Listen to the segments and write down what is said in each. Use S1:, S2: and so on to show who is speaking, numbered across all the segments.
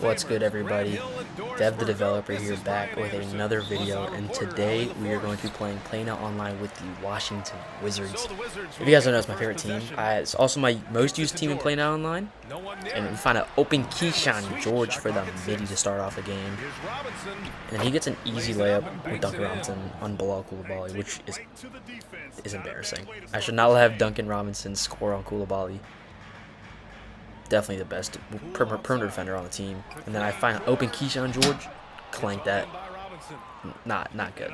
S1: What's good, everybody? Dev the Developer here, back with another video, and today we are going to be playing Playing Online with the Washington Wizards. If you guys don't know, it's my favorite team. It's also my most used team in Playing Online, and we find an open Keyshawn George for the midi to start off the game, and then he gets an easy layup with Duncan Robinson on Bilal Coulibaly, which is embarrassing. I should not have Duncan Robinson score on Coulibaly. Definitely the best perimeter defender on the team. And then I find an open Keyshawn George, clank that. Not good.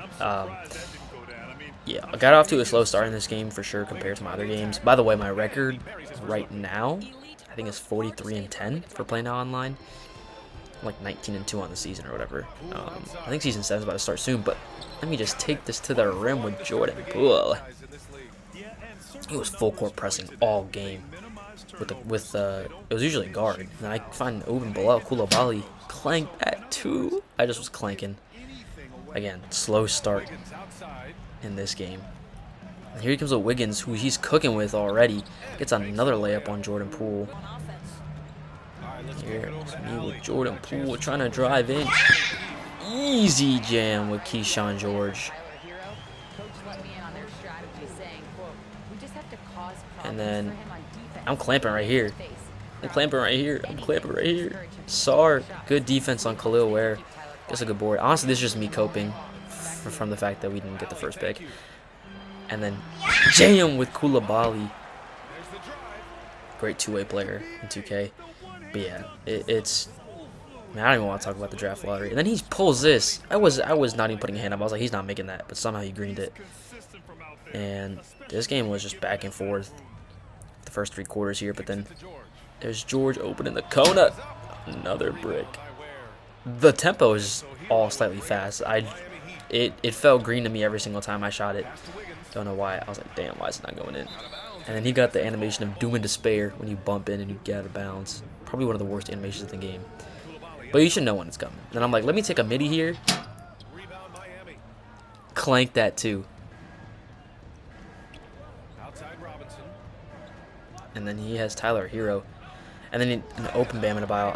S1: Yeah, I got off to a slow start in this game for sure compared to my other games. By the way, my record right now, I think, is 43-10 for Playing Online. I'm like 19-2 on the season or whatever. I think season 7 is about to start soon, but let me just take this to the rim with Jordan Poole. He was full court pressing all game. It was usually guard, and then I find open Bilal Coulibaly, clank that too. I just was clanking. Again, slow start in this game. And here he comes with Wiggins, who he's cooking with already. Gets another layup on Jordan Poole. Here's me with Jordan Poole trying to drive in. Easy jam with Keyshawn George. And then I'm clamping right here. I'm clamping right here. Sar, good defense on Khalil Ware. That's a good board. Honestly, this is just me coping from the fact that we didn't get the first pick. And then jam with Coulibaly. Great two-way player in 2K. But yeah, it's... Man, I don't even want to talk about the draft lottery. And then he pulls this. I was not even putting a hand up. I was like, he's not making that. But somehow he greened it. And this game was just back and forth the first 3 quarters here, but then there's George opening the Kona. Another brick. The tempo is all slightly fast. It felt green to me every single time I shot it. Don't know why. I was like, damn, why is it not going in? And then he got the animation of doom and despair when you bump in and you get out of bounds. Probably one of the worst animations in the game. But you should know when it's coming. Then I'm like, let me take a midi here. Clank that too. And then he has Tyler Hero. And then an open Bam in a bio.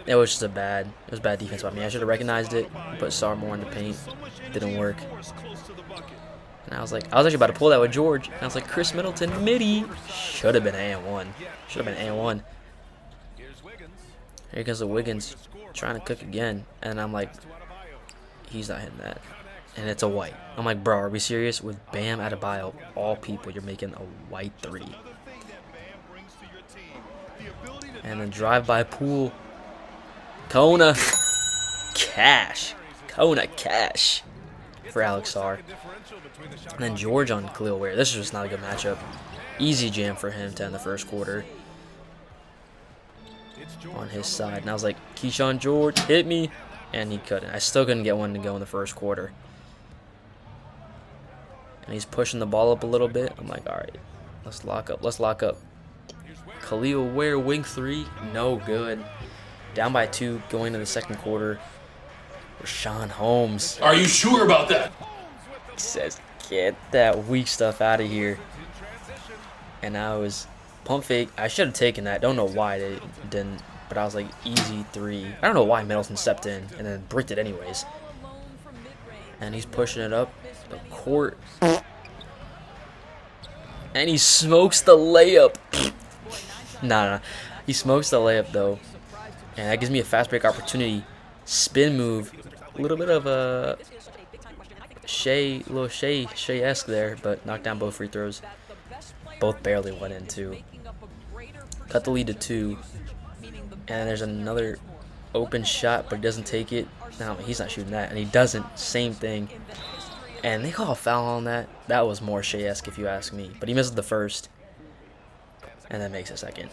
S1: It was just bad defense by me. I should have recognized it, put Sar more in the paint. Didn't work. And I was actually about to pull that with George. And I was like, Chris Middleton, midi. Should have been and one. Here comes the Wiggins trying to cook again. And I'm like, he's not hitting that. And it's a white. I'm like, bro, are we serious? With Bam Adebayo, all people, you're making a white 3. And then drive by Poole. Kona cash for Alex Sar. And then George on Khalil Ware. This is just not a good matchup. Easy jam for him to end the first quarter on his side. And I was like, Keyshawn George, hit me. And he couldn't. I still couldn't get one to go in the first quarter. And he's pushing the ball up a little bit. I'm like, all right, let's lock up. Khalil Ware, wing 3, no good. Down by 2, going to the second quarter. Rashawn Holmes.
S2: Are you sure about that?
S1: He says, get that weak stuff out of here. And I was pump fake. I should have taken that. Don't know why they didn't. But I was like, easy 3. I don't know why Middleton stepped in and then bricked it anyways. And he's pushing it up the court. And he smokes the layup. Nah. He smokes the layup, though. And that gives me a fast break opportunity. Spin move. A little bit of a Shea-esque there, but knocked down both free throws. Both barely went in, too. Cut the lead to 2. And there's another open shot, but he doesn't take it. No, he's not shooting that. And he doesn't. Same thing. And they call a foul on that. That was more Shea-esque, if you ask me. But he misses the first. And then makes a second.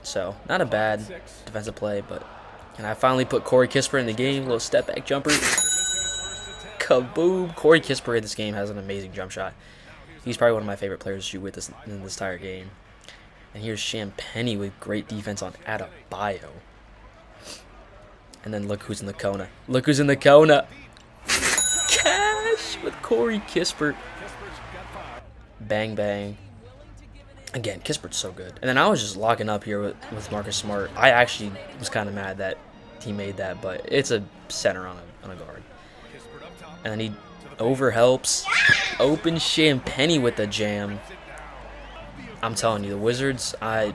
S1: So, not a bad defensive play, but... And I finally put Corey Kispert in the game. Little step-back jumper. Kaboom! Corey Kispert in this game has an amazing jump shot. He's probably one of my favorite players to shoot with in this entire game. And here's Champagnie with great defense on Adebayo. And then look who's in the Kona. Cash with Corey Kispert. Bang, bang. Again, Kispert's so good. And then I was just locking up here with Marcus Smart. I actually was kind of mad that he made that, but it's a center on a guard. And then he overhelps. Open Champagnie with the jam. I'm telling you, the Wizards, I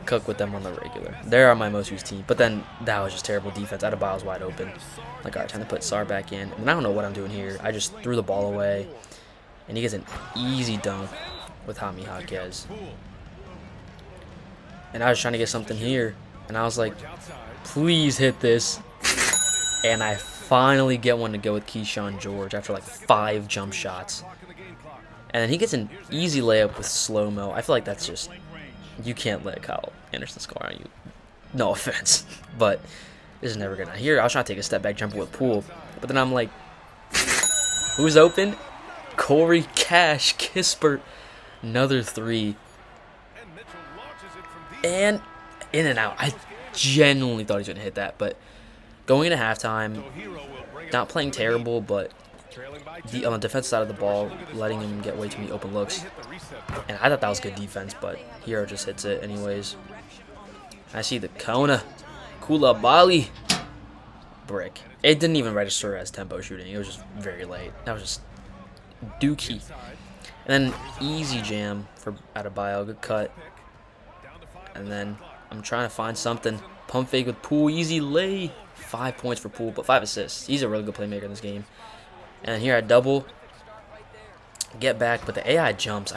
S1: cook with them on the regular. They are my most used team. But then that was just terrible defense. Adebayo's wide open. Like, all right, time to put Sar back in. And I don't know what I'm doing here. I just threw the ball away. And he gets an easy dunk with Jaime Jaquez. And I was trying to get something here. And I was like, please hit this. And I finally get one to go with Keyshawn George after like 5 jump shots. And then he gets an easy layup with slow-mo. I feel like that's just... You can't let Kyle Anderson score on you. No offense. But this is never going to... Here, I was trying to take a step-back jumper with Poole. But then I'm like... Who's open? Corey Cash. Kispert. Another 3. And in and out. I genuinely thought he was going to hit that. But going into halftime... Not playing terrible, but... on the defense side of the ball, letting him get way too many open looks. And I thought that was good defense, but Hero just hits it anyways. I see the Kona. Coulibaly. Brick. It didn't even register as tempo shooting. It was just very late. That was just dookie. And then easy jam for Adebayo. Good cut. And then I'm trying to find something. Pump fake with Poole. Easy lay. 5 points for Poole, but 5 assists. He's a really good playmaker in this game. And here I double, get back, but the AI jumps.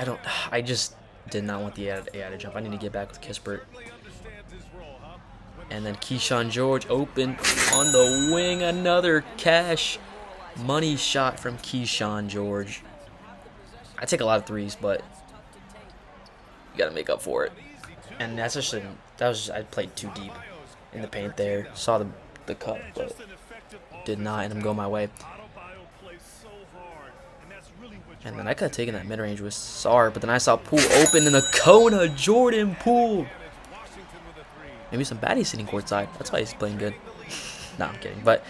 S1: I just did not want the AI to jump. I need to get back with Kispert. And then Keyshawn George open on the wing. Another cash money shot from Keyshawn George. I take a lot of threes, but you got to make up for it. And that's just I played too deep in the paint there. Saw the cut, but did not end up going my way. And then I could have taken that mid-range with Sar, but then I saw Poole open in the Kona. Jordan Poole. Maybe some baddies sitting courtside. That's why he's playing good. No, I'm kidding. But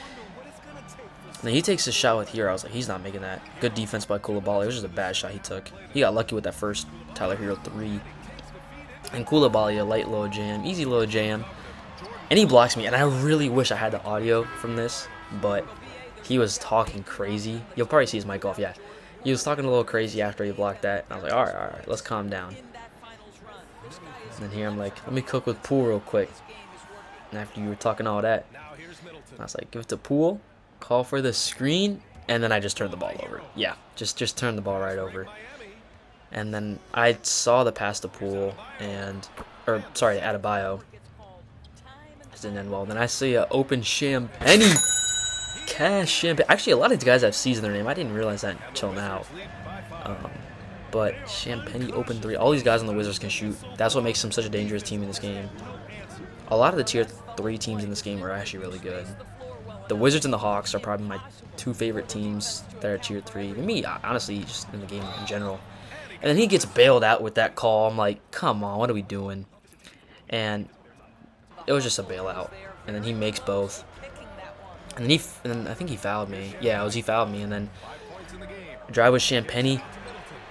S1: then he takes a shot with Hero. I was like, he's not making that. Good defense by Coulibaly. It was just a bad shot he took. He got lucky with that first Tyler Hero 3. And Coulibaly, a light low jam. Easy low jam. And he blocks me. And I really wish I had the audio from this, but he was talking crazy. You'll probably see his mic off, yeah. He was talking a little crazy after he blocked that. And I was like, all right, let's calm down. And then here I'm like, let me cook with Poole real quick. And after you were talking all that, I was like, give it to Poole, call for the screen, and then I just turned the ball over. Yeah, just turned the ball right over. And then I saw the pass to Poole, Adebayo. It didn't end well. Then I see an open Champagnie. Cash Champagne. Actually, a lot of these guys have C's in their name. I didn't realize that until now. But Champagnie open 3. All these guys on the Wizards can shoot. That's what makes them such a dangerous team in this game. A lot of the tier 3 teams in this game are actually really good. The Wizards and the Hawks are probably my 2 favorite teams that are tier 3. Me, honestly, just in the game in general. And then he gets bailed out with that call. I'm like, come on, what are we doing? And it was just a bailout. And then he makes both. And then I think he fouled me. Yeah, he fouled me. And then drive with Champagnie.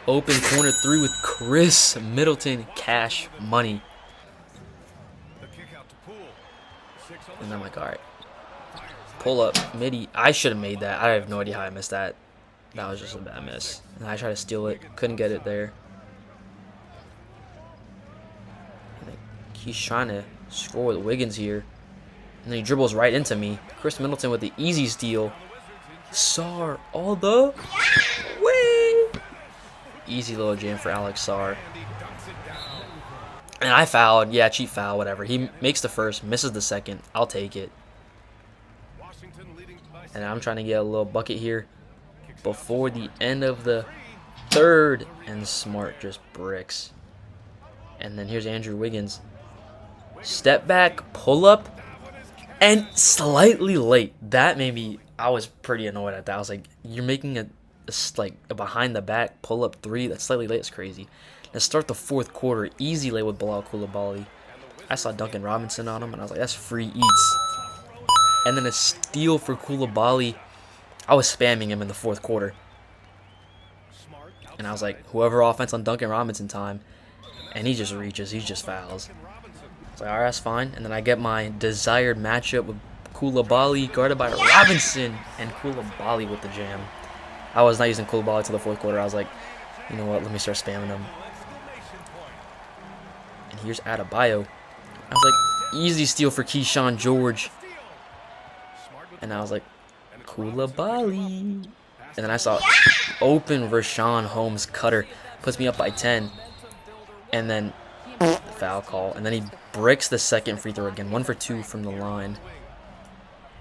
S1: Open corner 3 with Chris Middleton. Cash money. And I'm like, all right. Pull up. Midi. I should have made that. I have no idea how I missed that. That was just a bad miss. And I tried to steal it. Couldn't get it there. He's trying to score with Wiggins here. And then he dribbles right into me. Chris Middleton with the easy steal. Sar all the way. Easy little jam for Alex Sar. And I fouled. Yeah, cheap foul, whatever. He makes the first, misses the second. I'll take it. And I'm trying to get a little bucket here before the end of the third. And Smart just bricks. And then here's Andrew Wiggins. Step back, pull up. And slightly late. That made me, I was pretty annoyed at that. I was like, you're making a behind the back pull up 3. That's slightly late. It's crazy. Let's start the 4th quarter. Easy lay with Bilal Coulibaly. I saw Duncan Robinson on him, and I was like, that's free eats. And then a steal for Coulibaly. I was spamming him in the 4th quarter. And I was like, whoever offense on Duncan Robinson time. and he just reaches. He just fouls. It's like, alright, that's fine. And then I get my desired matchup with Koulibaly guarded by Robinson, and Koulibaly with the jam. I was not using Koulibaly till the fourth quarter. I was like, you know what? Let me start spamming him. And here's Adebayo. I was like, easy steal for Keyshawn George. And I was like, Koulibaly. And then I saw open Rashawn Holmes cutter. Puts me up by 10. And then foul call. And then he bricks the second free throw again. 1 for 2 from the line.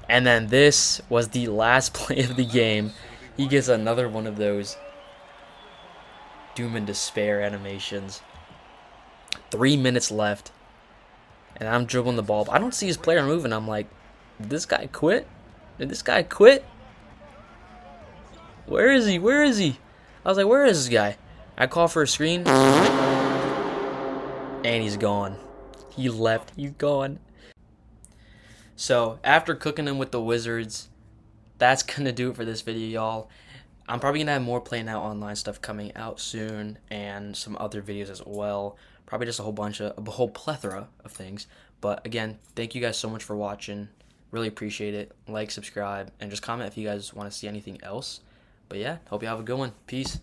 S1: And then this was the last play of the game. He gets another one of those doom and despair animations. 3 minutes left. And I'm dribbling the ball. But I don't see his player moving. I'm like, did this guy quit? Did this guy quit? Where is he? Where is he? I was like, where is this guy? I call for a screen. And he's gone. He left. He's gone. So, after cooking him with the Wizards, that's going to do it for this video, y'all. I'm probably going to have more Playing Out Online stuff coming out soon, and some other videos as well. Probably just a whole plethora of things. But again, thank you guys so much for watching. Really appreciate it. Like, subscribe, and just comment if you guys want to see anything else. But yeah, hope you have a good one. Peace.